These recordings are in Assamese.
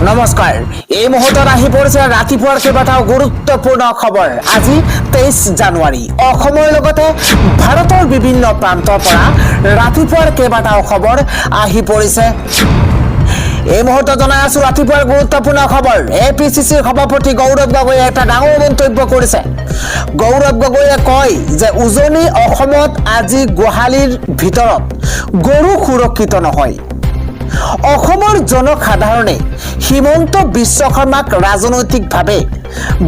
নমস্কাৰ এই মুহূৰ্তত আহি পৰিছে ৰাতিপুৱাৰ কেইবাটাও গুৰুত্বপূৰ্ণ খবৰ আজি 23 জানুৱাৰী অসমৰ লগতে ভাৰতৰ বিভিন্ন প্ৰান্তৰ পৰা ৰাতিপুৱাৰ কেইবাটাও খবৰ আহি পৰিছে এই মুহূৰ্তত জনাই আছো ৰাতিপুৱাৰ গুৰুত্বপূৰ্ণ খবৰ এপিচিচিৰ সভাপতি গৌৰৱ গগৈয়ে এটা ডাঙৰ মন্তব্য কৰিছে গৌৰৱ গগৈয়ে কয় যে উজনি অসমত আজি গোহালিৰ ভিতৰত গৰু সুৰক্ষিত নহয় অসমৰ জনসাধাৰণে হিমন্ত বিশ্ব শৰ্মাক ৰাজনৈতিকভাৱে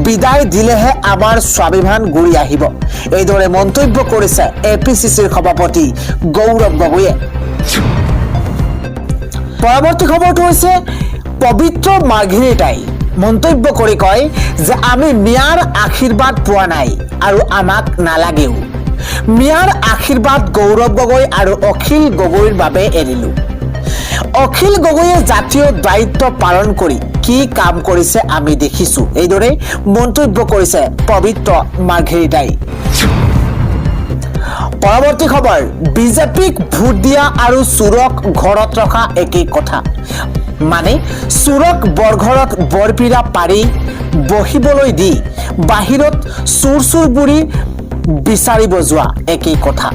বিদায় দিলেহে আমাৰ স্বাভিমান ঘূৰি আহিব এইদৰে মন্তব্য কৰিছে এপিচিচিৰ সভাপতি গৌৰৱ গগৈয়ে পৰৱৰ্তী খবৰটো হৈছে পবিত্ৰ মাৰ্ঘেৰিটাই মন্তব্য কৰি কয় যে আমি মিয়াৰ আশীৰ্বাদ পোৱা নাই আৰু আমাক নালাগেও মিয়াৰ আশীৰ্বাদ গৌৰৱ গগৈ আৰু অখিল গগৈৰ বাবে এৰিলো অখিল গগৈয়ে জাতীয় দায়িত্ব পালন কৰি কি কাম কৰিছে আমি দেখিছো এইদৰে মন্তব্য কৰিছে পবিত্ৰ মাৰ্ঘেৰিটাই পৰৱৰ্তী খবৰ বিজেপিক ভোট দিয়া আৰু চুৰক ঘৰত ৰখা একেই কথা মানে চুৰক বৰঘৰত বৰপিৰা পাৰি বহিবলৈ দি বাহিৰত চুৰ বুৰি বিচাৰিব যোৱা একেই কথা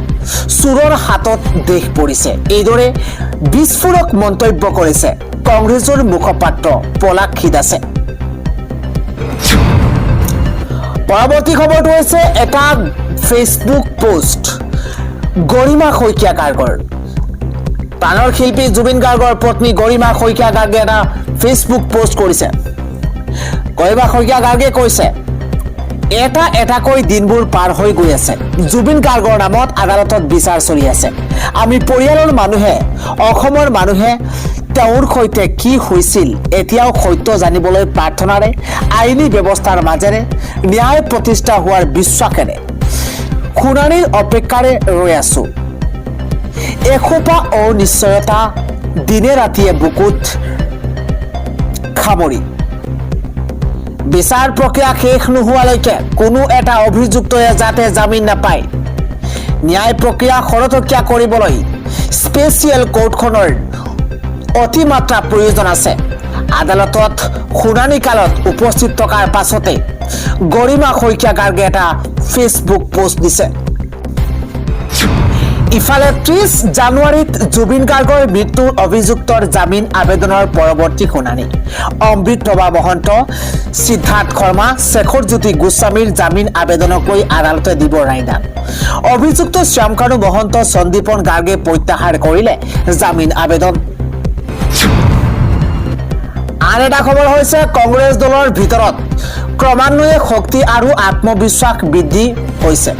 চুৰৰ হাতত দেশ পৰিছে এইদৰে বিস্ফোৰক মন্তব্য কৰিছে কংগ্ৰেছৰ মুখপাত্ৰ পলাশী দাসে পৰৱৰ্তী খবৰটো হৈছে এটা ফেচবুক পোষ্ট গৰিমা শইকীয়া গাৰ্গৰ প্ৰাণৰ শিল্পী জুবিন গাৰ্গৰ পত্নী গৰিমা শইকীয়া গাৰ্গে এটা ফেচবুক পোষ্ট কৰিছে গৰিমা শইকীয়া গাৰ্গে কৈছে এটাকৈ দিনবোৰ পাৰ হৈ গৈ আছে জুবিন গাৰ্গৰ নামত আদালতত বিচাৰ চলি আছে আমি পৰিয়ালৰ মানুহে অসমৰ মানুহে তেওঁৰ সৈতে কি হৈছিল এতিয়াও সত্য জানিবলৈ প্ৰাৰ্থনাৰে আইনী ব্যৱস্থাৰ মাজেৰে ন্যায় প্ৰতিষ্ঠা হোৱাৰ বিশ্বাসেৰে শুনানিৰ অপেক্ষাৰে ৰৈ আছো এসোপা অনিশ্চয়তা দিনে ৰাতিয়ে বুকুত খামৰি বিচাৰ প্ৰক্ৰিয়া শেষ নোহোৱালৈকে কোনো এটা অভিযুক্তয়ে যাতে জামিন নাপায় ন্যায় প্ৰক্ৰিয়া খৰতকীয়া কৰিবলৈ স্পেচিয়েল কোৰ্টখনৰ অতিমাত্ৰা প্ৰয়োজন আছে আদালতত শুনানি কালত উপস্থিত থকাৰ পাছতে গৰিমা শইকীয়া গাৰ্গে এটা ফেচবুক পোষ্ট দিছে ইফালে 30 জানুৱাৰীত জুবিন গাৰ্গৰ মৃত্যুৰ অভিযুক্তৰ জামিন আবেদনৰ পৰৱৰ্তী শুনানি অমৃত প্ৰভা মহন্ত সিদ্ধাৰ্থ শৰ্মা শেখৰজ্যোতি গোস্বামীৰ জামিন আবেদনক লৈ আদালতে দিব ৰায়দান অভিযুক্ত শ্যামকানু মহন্ত সন্দীপন গাৰ্গে প্ৰত্যাহাৰ কৰিলে জামিন আবেদন আন এটা খবৰ হৈছে কংগ্ৰেছ দলৰ ভিতৰত ক্ৰমান্বয়ে শক্তি আৰু আত্মবিশ্বাস বৃদ্ধি হৈছে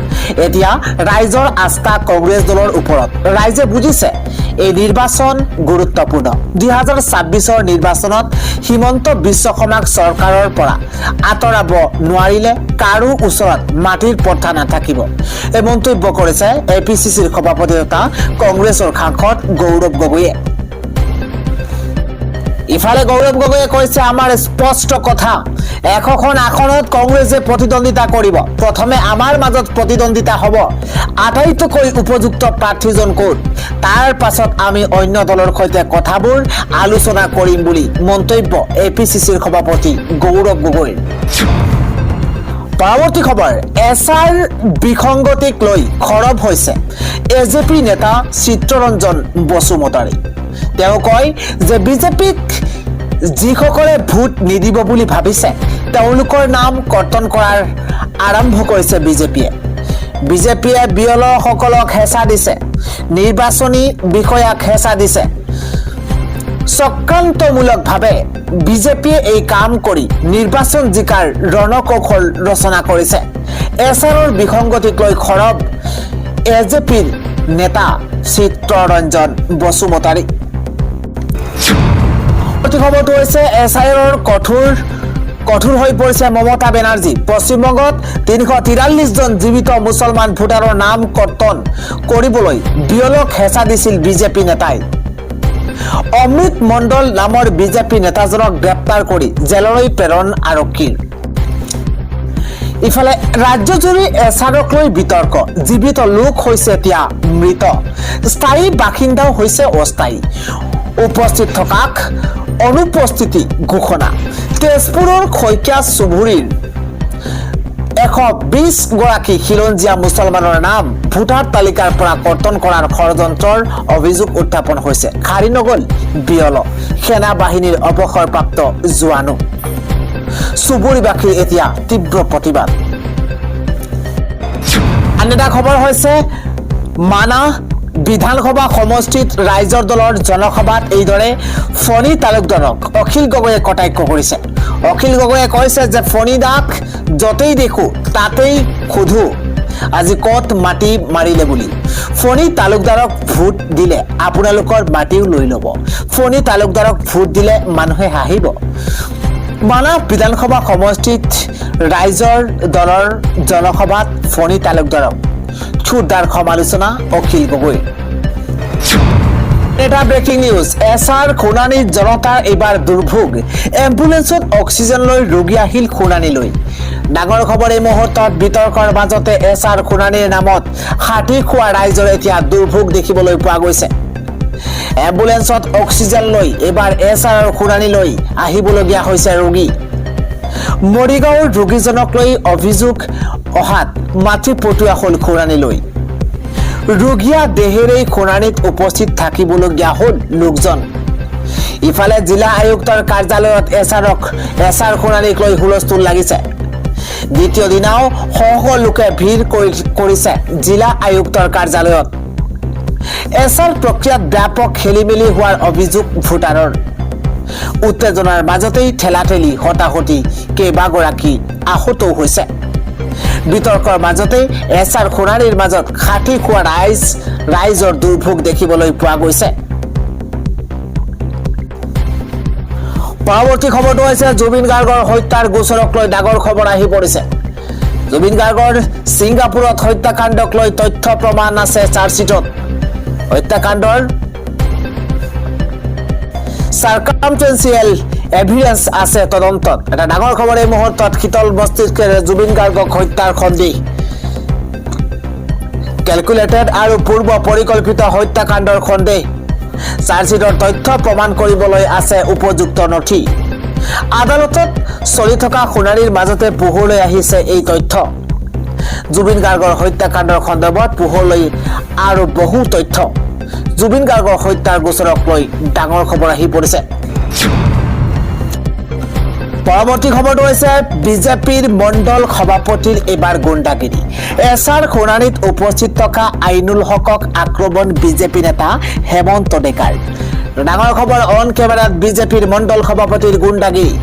এতিয়া ৰাইজৰ আস্থা কংগ্ৰেছ দলৰ ওপৰত ৰাইজে বুজিছে এই নিৰ্বাচন গুৰুত্বপূৰ্ণ 2026ৰ নিৰ্বাচনত হিমন্ত বিশ্ব শৰ্মাক চৰকাৰৰ পৰা আঁতৰাব নোৱাৰিলে কাৰো ওচৰত মাটিৰ পথা নাথাকিব এই মন্তব্য কৰিছে এপিচিচিৰ সভাপতি তথা কংগ্ৰেছৰ সাংসদ গৌৰৱ গগৈয়ে ইফালে গৌৰৱ গগৈয়ে কৈছে আমাৰ স্পষ্ট কথা এখন আসনত কংগ্ৰেছে প্ৰতিদ্বন্দ্বিতা কৰিব প্ৰথমে আমাৰ মাজত প্ৰতিদ্বন্দ্বিতা হ'ব আটাইতকৈ উপযুক্ত প্ৰাৰ্থীজন কোন তাৰ পাছত আমি অন্য দলৰ সৈতে কথাবোৰ আলোচনা কৰিম বুলি মন্তব্য এপিচিচিৰ সভাপতি গৌৰৱ গগৈৰ পৰৱৰ্তী খবৰ এছআৰ বিসংগতিক লৈ খৰব হৈছে এজেপি নেতা চিত্ৰৰঞ্জন বসুমতাৰী তেওঁ কয় যে বিজেপিক যিসকলে ভোট নিদিব বুলি ভাবিছে তেওঁলোকৰ নাম কৰ্তন কৰাৰ আৰম্ভ কৰিছে বিজেপিয়ে বিয়লসকলক হেঁচা দিছে নিৰ্বাচনী বিষয়াক হেঁচা দিছে চক্ৰান্তমূলকভাৱে বিজেপিয়ে এই কাম কৰি নিৰ্বাচন জিকাৰ ৰণকৌশল ৰচনা কৰিছে এছআৰৰ বিসংগতিক লৈ খৰব এজেপিৰ নেতা চিত্ৰৰঞ্জন বসুমতাৰী খবৰটো হৈছে এছআইআৰৰ কঠোৰ হৈ পৰিছে মমতা বেনাৰ্জী পশ্চিমবংগত 343 জন জীৱিত মুছলমান ভোটাৰৰ নাম কৰ্তন কৰিবলৈ বিয়লক হেঁচা দিছিল বিজেপি নেতাই অমৃত মণ্ডল নামৰ বিজেপি নেতাজনক গ্ৰেপ্তাৰ কৰি জেললৈ প্ৰেৰণ আৰক্ষীৰ ইফালে ৰাজ্যজুৰি এছআৰক লৈ বিতৰ্ক জীৱিত লোক হৈছে এতিয়া মৃত স্থায়ী বাসিন্দাও হৈছে অস্থায়ী উপস্থিত থকাক অনুপস্থিতি ঘোষণা তেজপুৰৰ খৈকীয়া চুবুৰীৰ 120 গৰাকী খিলঞ্জীয়া মুছলমানৰ নাম ভোটাৰ তালিকাৰ পৰা কৰ্তন কৰাৰ ষড়যন্ত্ৰৰ অভিযোগ উত্থাপন হৈছে খাৰি নগল বিয়ল সেনা বাহিনীৰ অৱসৰপ্ৰাপ্ত জোৱানো চুবুৰীবাসীৰ এতিয়া তীব্ৰ প্ৰতিবাদ আন এটা খবৰ হৈছে মানা বিধানসভা সমষ্টিত ৰাইজৰ দলৰ জনসভাত এইদৰে ফণী তালুকদাৰক অখিল গগৈয়ে কটাক্ষ কৰিছে অখিল গগৈয়ে কৈছে যে ফণী দাক য'তেই দেখো তাতেই সোধো আজি কত মাটি মাৰিলে বুলি ফণী তালুকদাৰক ভোট দিলে আপোনালোকৰ মাটিও লৈ ল'ব ফণী তালুকদাৰক ভোট দিলে মানুহে হাঁহিব মানা বিধানসভা সমষ্টিত ৰাইজৰ দলৰ জনসভাত ফণী তালুকদাৰক চুৰদাৰ সমালোচনা অখিল গগৈ এটা ব্ৰেকিং নিউজ এছআৰ খুনানীত জনতাৰ এইবাৰ দুৰ্ভোগ এম্বুলেন্সত অক্সিজেন লৈ ৰোগী আহিল খুনানীলৈ ডাঙৰ খবৰ এই মুহূৰ্তত বিতৰ্কৰ মাজতে এছআৰ খুনানীৰ নামত হাতী খোৱা ৰাইজৰ এতিয়া দুৰ্ভোগ দেখিবলৈ পোৱা গৈছে এম্বুলেন্সত অক্সিজেন লৈ এইবাৰ এছআৰ খুনানীলৈ আহিবলগীয়া হৈছে ৰোগী মৰিগাঁৱৰ ৰোগীজনক লৈ অভিযোগ অহাত মাতৃ পটুৱা হ'ল খুনানীলৈ ৰোগীয়া দেহেৰেই খুনানীত উপস্থিত থাকিবলগীয়া হ'ল লোকজন ইফালে জিলা আয়ুক্তৰ কাৰ্যালয়ত এছআৰ খুনানীক লৈ হুলস্থুল লাগিছে দ্বিতীয় দিনাও শ লোকে ভিৰ কৰিছে জিলা আয়ুক্তৰ কাৰ্যালয়ত এছআৰ প্ৰক্ৰিয়াত ব্যাপক খেলিমেলি হোৱাৰ অভিযোগ ভোটাৰৰ উত্তেজনাৰ মাজতেই ঠেলাঠেলি হতাহতি কেইবাগৰাকী আহতও হৈছে বিতৰ্কৰ মাজতে এছআৰ খুনানীৰ মাজত হাতী খোৱা ৰাইজৰ দুৰ্ভোগ দেখিবলৈ পোৱা গৈছে পৰৱৰ্তী খবৰটো হৈছে জুবিন গাৰ্গৰ হত্যাৰ গোচৰক লৈ ডাঙৰ খবৰ আহি পৰিছে জুবিন গাৰ্গৰ ছিংগাপুৰত হত্যাকাণ্ডক লৈ তথ্য প্ৰমাণ আছে চাৰ্জশ্বিটত হত্যাকাণ্ডৰ সাৰ্কামটেনচিয়েল এভিডেন্স আছে তদন্তত এটা ডাঙৰ খবৰ এই মুহূৰ্তত শীতল মস্তিষ্কেৰে জুবিন গাৰ্গক হত্যাৰ সন্দেহ ক্যালকুলেটেড আৰু পূৰ্ব পৰিকল্পিত হত্যাকাণ্ডৰ সন্দেহ চাৰ্জশ্বিটৰ তথ্য প্ৰমাণ কৰিবলৈ আছে উপযুক্ত নথি আদালতত চলি থকা শুনানিৰ মাজতে পোহৰলৈ আহিছে এই তথ্য জুবিন গাৰ্গৰ হত্যাকাণ্ডৰ সন্দৰ্ভত পোহৰলৈ আৰু বহু তথ্য জুবিন গাৰ্গৰ হত্যাৰ গোচৰক লৈ ডাঙৰ খবৰ আহি পৰিছে পৰৱৰ্তী খবৰটো হৈছে বিজেপিৰ মণ্ডল সভাপতিৰ এবাৰ গুণ্ডাগিৰি এছআৰ খুনানীত উপস্থিত থকা আইনুল হকক আক্ৰমণ বিজেপি নেতা হেমন্ত ডেকাৰ ডাঙৰ খবৰ অন কেমেৰাত বিজেপিৰ মণ্ডল সভাপতিৰ গুণ্ডাগিৰি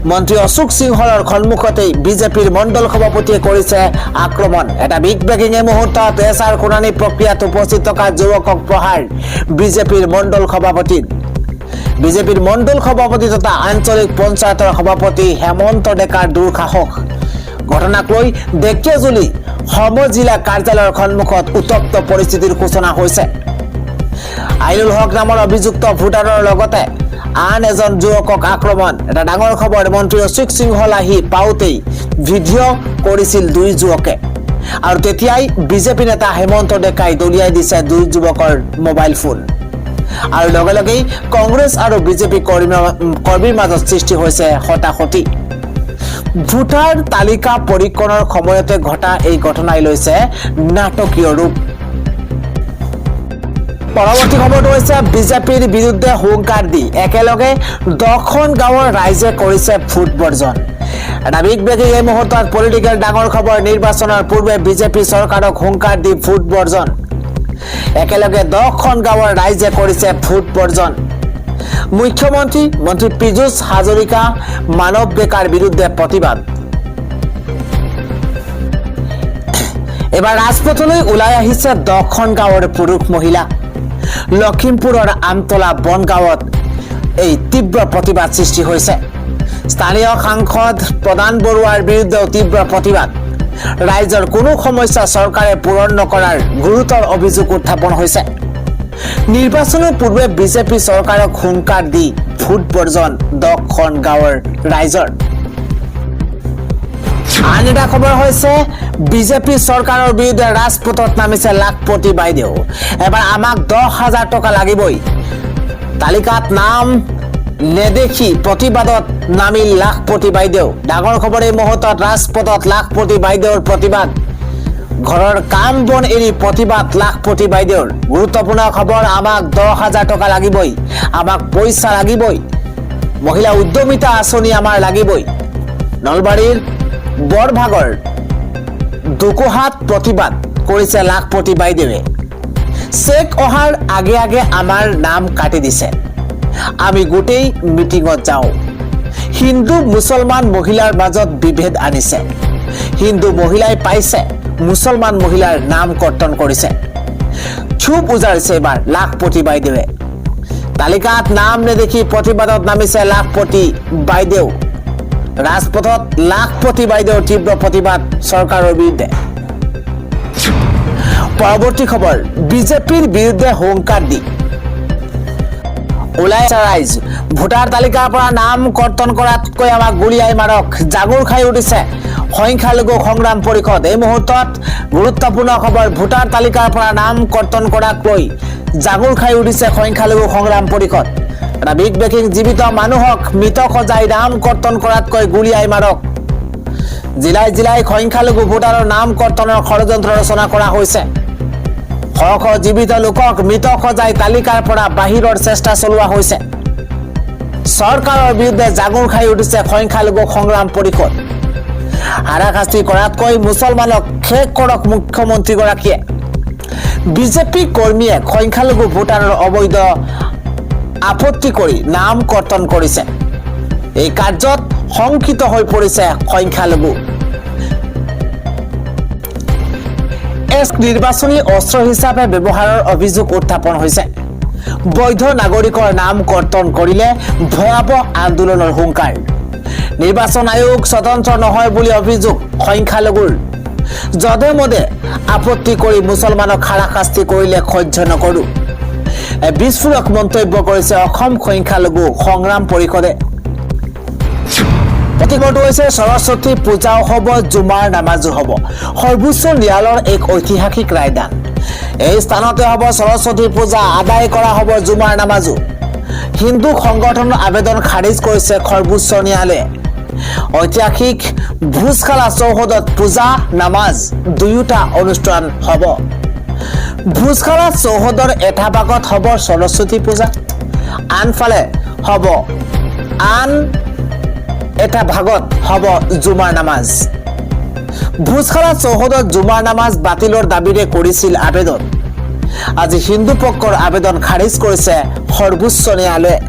মন্ত্ৰী অশোক সিংহলৰ সন্মুখতেই বিজেপিৰ মণ্ডল সভাপতিয়ে কৰিছে আক্ৰমণ এটা বিগ ব্ৰেকিং এই মুহূৰ্তত এছআৰ খুনানী প্ৰক্ৰিয়াত উপস্থিত থকা যুৱকক প্ৰহাৰ বিজেপিৰ মণ্ডল সভাপতিৰ বিজেপিৰ মণ্ডল সভাপতি তথা আঞ্চলিক পঞ্চায়তৰ সভাপতি হেমন্ত ডেকাৰ দুঃসাহস ঘটনাক লৈ ডেকিয়াজুলি সমজিলা কাৰ্যালয়ৰ সন্মুখত উত্তপ্ত পৰিস্থিতিৰ সূচনা হৈছে আইনুল হক নামৰ অভিযুক্ত ভোটাৰৰ লগতে আন এজন যুৱকক আক্ৰমণ এটা ডাঙৰ খবৰ মন্ত্ৰী অশোক সিংহল আহি পাওঁতেই ভিডিঅ' কৰিছিল দুই যুৱকে আৰু তেতিয়াই বিজেপি নেতা হেমন্ত ডেকাই দলিয়াই দিছে দুই যুৱকৰ মোবাইল ফোন আৰু লগে লগেই কংগ্ৰেছ আৰু বিজেপি কৰ্মীৰ মাজত সৃষ্টি হৈছে হতাহতি ভোটাৰ তালিকা পৰীক্ষণৰ সময়তে ঘটা এই ঘটনাই লৈছে নাটকীয় ৰূপ পৰৱৰ্তী খবৰটো হৈছে বিজেপিৰ বিৰুদ্ধে হুংকাৰ দি একেলগে 10খন গাঁৱৰ ৰাইজে কৰিছে ভোট বৰ্জন এটা বিগ ব্ৰেকিং এই মুহূৰ্তত পলিটিকেল ডাঙৰ খবৰ নিৰ্বাচনৰ পূৰ্বে বিজেপি চৰকাৰক হুংকাৰ দি ভোট বৰ্জন একেলগে 10খন গাঁৱৰ ৰাইজে কৰিছে ভোট বৰ্জন মুখ্যমন্ত্ৰী মন্ত্ৰী পীযুষ হাজৰিকা মানৱ ডেকাৰ বিৰুদ্ধে প্ৰতিবাদ এবাৰ ৰাজপথলৈ ওলাই আহিছে 10খন গাঁৱৰ পুৰুষ মহিলা লখিমপুৰৰ আমতলা বনগাঁৱত এই তীব্ৰ প্ৰতিবাদ সৃষ্টি হৈছে স্থানীয় সাংসদ প্ৰধান বৰুৱাৰ বিৰুদ্ধে তীব্ৰ প্ৰতিবাদ ৰাইজৰ কোনো সমস্যা চৰকাৰে পূৰণ নকৰাৰ গুৰুতৰ অভিযোগ উত্থাপন হৈছে নিৰ্বাচনৰ পূৰ্বে বিজেপি চৰকাৰক হুংকাৰ দি ভোট বৰ্জন 10খন গাঁৱৰ ৰাইজৰ আন এটা খবৰ হৈছে বিজেপি চৰকাৰৰ বিৰুদ্ধে ৰাজপথত নামিছে লাখপতি বাইদেউ এবাৰ আমাক 10,000 টকা লাগিবই তালিকাত নাম নেদেখি প্ৰতিবাদত নামিল লাখপতি বাইদেউ ডাঙৰ খবৰ এই মুহূৰ্তত ৰাজপথত লাখপতি বাইদেউৰ প্ৰতিবাদ ঘৰৰ কাম বন এৰি প্ৰতিবাদ লাখপতি বাইদেউৰ গুৰুত্বপূৰ্ণ খবৰ আমাক 10,000 টকা লাগিবই আমাক পইচা লাগিবই মহিলা উদ্যমিতা আঁচনি আমাৰ লাগিবই নলবাৰীৰ বৰভাগৰ দুকোহাত প্ৰতিবাদ কৰিছে লাখপতি বাইদেৱে চেক অহাৰ আগে আগে আমাৰ নাম কাটি দিছে আমি গোটেই মিটিঙত যাওঁ হিন্দু মুছলমান মহিলাৰ মাজত বিভেদ আনিছে হিন্দু মহিলাই পাইছে মুছলমান মহিলাৰ নাম কৰ্তন কৰিছে ক্ষোভ উজাৰিছে এবাৰ লাখপতি বাইদেৱে তালিকাত নাম নেদেখি প্ৰতিবাদত নামিছে লাখপতি বাইদেউ ৰাজপথত লাখপতি বাইদেউৰ তীব্ৰ প্ৰতিবাদ চৰকাৰৰ বিৰুদ্ধে পৰৱৰ্তী খবৰ বিজেপিৰ বিৰুদ্ধে হুংকাৰ দি ওলাইছে ৰাইজ ভোটাৰ তালিকাৰ পৰা নাম কৰ্তন কৰাতকৈ আমাক গুলিয়াই মাৰক জাগুৰ খাই উঠিছে সংখ্যালঘু সংগ্ৰাম পৰিষদ এই মুহূৰ্তত গুৰুত্বপূৰ্ণ খবৰ ভোটাৰ তালিকাৰ পৰা নাম কৰ্তন কৰাতকৈ জাগুৰ খাই উঠিছে সংখ্যালঘু সংগ্ৰাম পৰিষদ এটা বিগ ব্ৰেকিং জীৱিত মানুহক মৃত সজাই নাম কৰ্তন কৰাতকৈ গুলিয়াই মাৰক জিলাই জিলাই সংখ্যালঘু ভোটাৰৰ নাম কৰ্তনৰ ষড়যন্ত্ৰ ৰচনা কৰা হৈছে শ শ জীৱিত লোকক মৃত সজাই তালিকাৰ পৰা বাহিৰৰ চেষ্টা চলোৱা হৈছে চৰকাৰৰ বিৰুদ্ধে জাগুৰ খাই উঠিছে সংখ্যালঘু সংগ্ৰাম পৰিষদ হাৰাশাস্তি কৰাতকৈ মুছলমানক শেষ কৰক মুখ্যমন্ত্ৰীগৰাকীয়ে বিজেপি কৰ্মীয়ে সংখ্যালঘু ভোটাৰৰ অবৈধ আপত্তি কৰি নাম কৰ্তন কৰিছে এই কাৰ্যত শংকিত হৈ পৰিছে সংখ্যালঘু নিৰ্বাচনী অস্ত্ৰ হিচাপে ব্যৱহাৰৰ অভিযোগ উত্থাপন হৈছে বৈধ নাগৰিকৰ নাম কৰ্তন কৰিলে ভয়াৱহ আন্দোলনৰ হুংকাৰ নিৰ্বাচন আয়োগ স্বতন্ত্ৰ নহয় বুলি অভিযোগ সংখ্যালঘুৰ যধে মধে আপত্তি কৰি মুছলমানক হাৰাশাস্তি কৰিলে সহ্য নকৰো বিস্ফোৰক মন্তব্য কৰিছে অসম সংখ্যালঘু সংগ্ৰাম পৰিষদে প্ৰতিবাদটো হৈছে সৰস্বতী পূজাও হ'ব জুমাৰ নামাজো হ'ব সৰ্বোচ্চ ন্যায়ালয়ৰ এক ঐতিহাসিক ৰায়দান এই স্থানতে হ'ব সৰস্বতী পূজা আদায় কৰা হ'ব জুমাৰ নামাজো হিন্দু সংগঠনৰ আবেদন খাৰিজ কৰিছে সৰ্বোচ্চ ন্যায়ালয়ে ঐতিহাসিক ভোজখালা চৌহদত পূজা নামাজ দুয়োটা অনুষ্ঠান হ'ব ভোজখালা চৌহদৰ এটা ভাগত হ'ব সৰস্বতী পূজা আনফালে হ'ব আন এটা ভাগত হ'ব জুমাৰ নামাজ ভোজখালা চৌহদত জুমাৰ নামাজ বাতিলৰ দাবীৰে কৰিছিল আবেদন আজি হিন্দু পক্ষৰ আবেদন খাৰিজ কৰিছে সৰ্বোচ্চ ন্যায়ালয়ে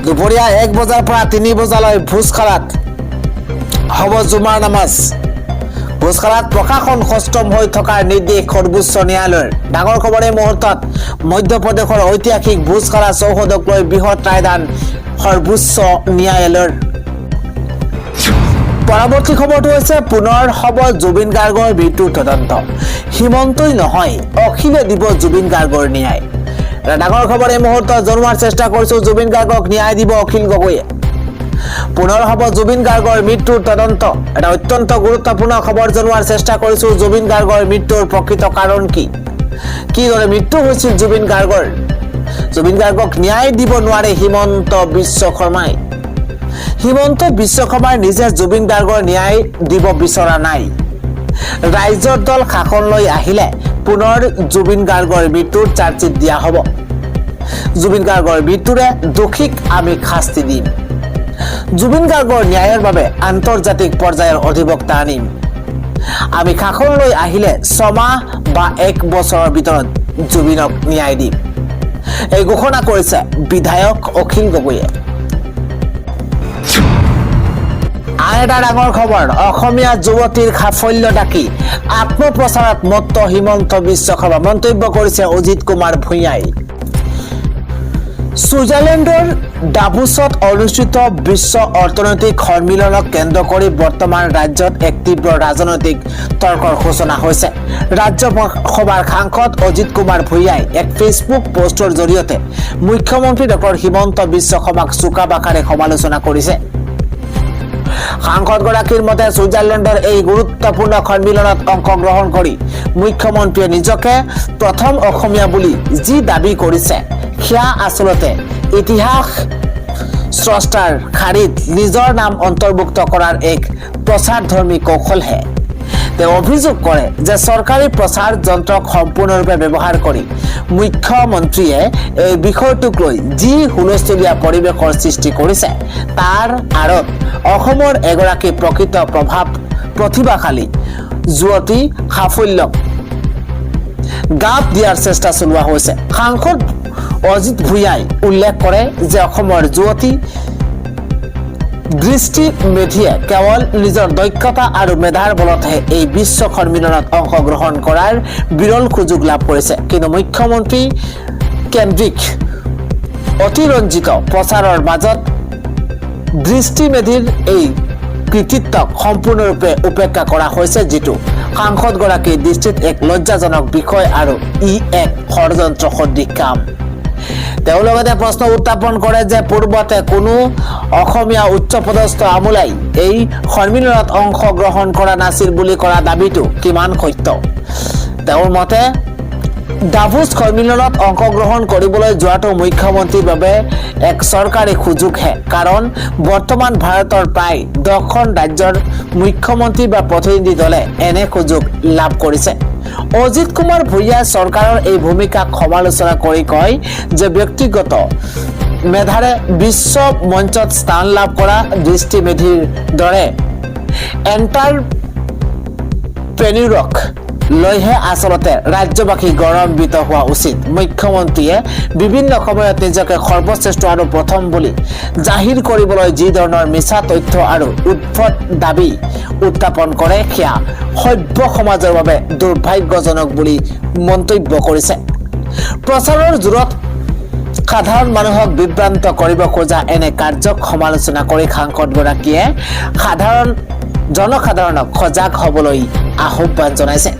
দুপৰীয়া 1 বজাৰ পৰা 3 বজালৈ ভোজখালাত হ'ব জুমাৰ নামাজ ভোজখালাত প্ৰশাসন সষ্টম হৈ থকাৰ নিৰ্দেশ সৰ্বোচ্চ ন্যায়ালয়ৰ ডাঙৰ খবৰ এই মুহূৰ্তত মধ্যপ্ৰদেশৰ ঐতিহাসিক ভোজখালা চৌহদক লৈ বৃহৎ ৰায়দান সৰ্বোচ্চ ন্যায়ালয়ৰ পৰৱৰ্তী খবৰটো হৈছে পুনৰ হ'ব জুবিন গাৰ্গৰ মৃত্যুৰ তদন্ত হিমন্তই নহয় অখিলে দিব জুবিন গাৰ্গৰ ন্যায় ডাঙৰ খবৰ এই মুহূৰ্তত জনোৱাৰ চেষ্টা কৰিছো জুবিন গাৰ্গক ন্যায় দিব অখিল গগৈয়ে পুনৰ হ'ব জুবিন গাৰ্গৰ মৃত্যুৰ তদন্ত এটা অত্যন্ত গুৰুত্বপূৰ্ণ খবৰ জনোৱাৰ চেষ্টা কৰিছো জুবিন গাৰ্গৰ মৃত্যুৰ প্ৰকৃত কাৰণ কিদৰে মৃত্যু হৈছিল জুবিন গাৰ্গক ন্যায় দিব নোৱাৰে হিমন্ত বিশ্ব শৰ্মাই হিমন্ত বিশ্ব শৰ্মাই নিজে জুবিন গাৰ্গৰ ন্যায় দিব বিচৰা নাই ৰাইজৰ দল শাসনলৈ আহিলে পুনৰ জুবিন গাৰ্গৰ মৃত্যুৰ চাৰ্জশ্বিট দিয়া হ'ব জুবিন গাৰ্গৰ মৃত্যুৰে দোষীক আমি শাস্তি দিম জুবিন গাৰ্গৰ ন্যায়ৰ বাবে আন্তৰ্জাতিক পৰ্যায়ৰ অধিবক্তা আনিম আমি শাসনলৈ আহিলে 6 মাহ বা 1 বছৰৰ ভিতৰত জুবিনক ন্যায় দিম এই ঘোষণা কৰিছে বিধায়ক অখিল গগৈয়ে আন এটা ডাঙৰ খবৰ অসমীয়া যুৱতীৰ সাফল্য ডাকি আত্মপ্ৰচাৰত মত্ত হিমন্ত বিশ্ব শৰ্মা মন্তব্য কৰিছে অজিত কুমাৰ ভূঞাই ছুইজাৰলেণ্ডৰ ডাভোছত অনুষ্ঠিত বিশ্ব অৰ্থনৈতিক সন্মিলনক কেন্দ্ৰ কৰি বৰ্তমান ৰাজ্যত এক তীব্ৰ ৰাজনৈতিক তৰ্কৰ সূচনা হৈছে ৰাজ্যসভাৰ সাংসদ অজিত কুমাৰ ভূঞাই এক ফেচবুক পোষ্টৰ জৰিয়তে মুখ্যমন্ত্ৰী ডক্টৰ হিমন্ত বিশ্ব শৰ্মাক চোকা ভাষাৰে সমালোচনা কৰিছে সাংসদগৰাকীৰ মতে ছুইজাৰলেণ্ডৰ এই গুৰুত্বপূৰ্ণ সন্মিলনত অংশগ্ৰহণ কৰি মুখ্যমন্ত্ৰীয়ে নিজকে প্ৰথম অসমীয়া বুলি যি দাবী কৰিছে সেয়া আচলতে ইতিহাস স্ৰষ্টাৰ শাৰীত নিজৰ নাম অন্তৰ্ভুক্ত কৰাৰ এক প্ৰচাৰধৰ্মী কৌশলহে তেওঁ অভিযোগ কৰে যে চৰকাৰী প্ৰচাৰ যন্ত্ৰক সম্পূৰ্ণৰূপে ব্যৱহাৰ কৰি মুখ্যমন্ত্ৰীয়ে এই বিষয়টোক লৈ যি হুলস্থুলীয়া পৰিৱেশৰ সৃষ্টি কৰিছে তাৰ আঁৰত অসমৰ এগৰাকী প্ৰকৃত প্ৰতিভাশালী যুৱতী সাফল্যক গাপ দিয়াৰ চেষ্টা চলোৱা হৈছে। সাংসদ অজিত ভূঞাই উল্লেখ কৰে যে অসমৰ যুৱতী দৃষ্টি মেধিয়ে কেৱল নিজৰ দক্ষতা আৰু মেধাৰ বলতহে এই বিশ্ব সন্মিলনত অংশগ্ৰহণ কৰাৰ বিৰল সুযোগ লাভ কৰিছে। কিন্তু মুখ্যমন্ত্ৰী কেন্দ্ৰিক অতিৰঞ্জিত প্ৰচাৰৰ মাজত দৃষ্টিমেধিৰ এই কৃতিত্বক সম্পূৰ্ণৰূপে উপেক্ষা কৰা হৈছে, যিটো সাংসদগৰাকীৰ দৃষ্টিত এক লজ্জাজনক বিষয় আৰু ই এক ষড়যন্ত্ৰ সদৃশ কাম। তেওঁ লগতে প্ৰশ্ন উত্থাপন কৰে যে পূৰ্বতে কোনো অসমীয়া উচ্চপদস্থ আমোলাই এই সন্মিলনত অংশগ্ৰহণ কৰা নাছিল বুলি কৰা দাবীটো কিমান সত্য। তেওঁৰ মতে ডাভোছ সন্মিলনত অংশগ্ৰহণ কৰিবলৈ যোৱাটো মুখ্যমন্ত্ৰীৰ বাবে এক চৰকাৰী সুযোগহে, কাৰণ বৰ্তমান ভাৰতৰ প্ৰায় 10খন ৰাজ্যৰ মুখ্যমন্ত্ৰী বা প্ৰতিনিধি দলে এনে সুযোগ লাভ কৰিছে। অজিত কুমাৰ ভূঞাই চৰকাৰৰ এই ভূমিকাক সমালোচনা কৰি কয় যে ব্যক্তিগত মেধাৰে বিশ্ব মঞ্চত স্থান লাভ কৰা দৃষ্টিমেধিৰ দৰে এণ্টাৰপ্ৰেনিউৰক লৈহে আচলতে ৰাজ্যবাসী গৌৰৱান্বিত হোৱা উচিত। মুখ্যমন্ত্ৰীয়ে বিভিন্ন সময়ত নিজকে সৰ্বশ্ৰেষ্ঠ আৰু প্ৰথম বুলি জাহিৰ কৰিবলৈ যি ধৰণৰ মিছা তথ্য আৰু উদ্ভট দাবী উত্থাপন কৰে সেয়া সভ্য সমাজৰ বাবে দুৰ্ভাগ্যজনক বুলি মন্তব্য কৰিছে। প্ৰচাৰৰ জোৰত সাধাৰণ মানুহক বিভ্ৰান্ত কৰিব খোজা এনে কাৰ্যক সমালোচনা কৰি সাংসদগৰাকীয়ে জনসাধাৰণক সজাগ হ'বলৈ আহ্বান জনাইছে।